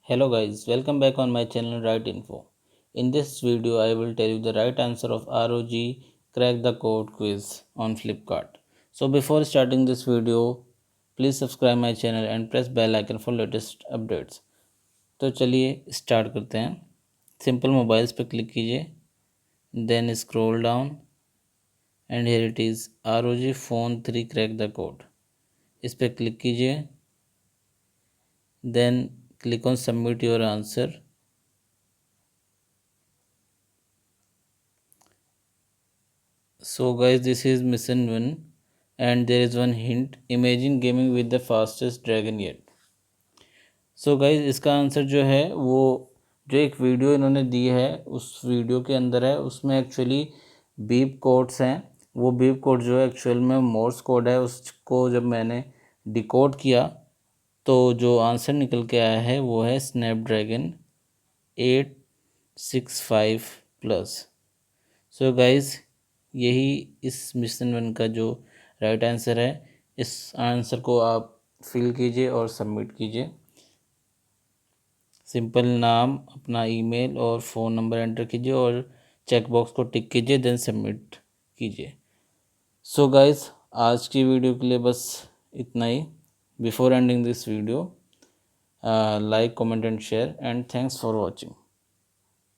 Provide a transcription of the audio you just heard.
Hello guys, welcome back on my channel Right Info. In this video, I will tell you the right answer of ROG Crack the Code quiz on Flipkart. So before starting this video, please subscribe my channel and press bell icon for latest updates. तो चलिए start करते हैं. Simple mobiles पे click कीजिए, then scroll down and here it is ROG phone 3 crack the code. इस पर click कीजिए, then click on submit your answer. So guys, this is mission 1 and there is one hint: imagine gaming with the fastest dragon yet. So guys, इसका answer जो है वो जो एक video इन्होंने दी है उस वीडियो के अंदर है. उसमें एक्चुअली बीप कोड्स हैं. वो बीप कोड जो है एक्चुअल में मोर्स कोड है. उसको जब मैंने डिकोड किया तो जो आंसर निकल के आया है वो है स्नैपड्रैगन 865 प्लस. सो गाइज, यही इस मिशन 1 का जो राइट आंसर है. इस आंसर को आप फिल कीजिए और सबमिट कीजिए. सिंपल नाम, अपना ईमेल और फ़ोन नंबर एंटर कीजिए और चेक बॉक्स को टिक कीजिए, देन सबमिट कीजिए. सो गाइज, आज की वीडियो के लिए बस इतना ही. Before ending this video, like, comment and share, and thanks for watching.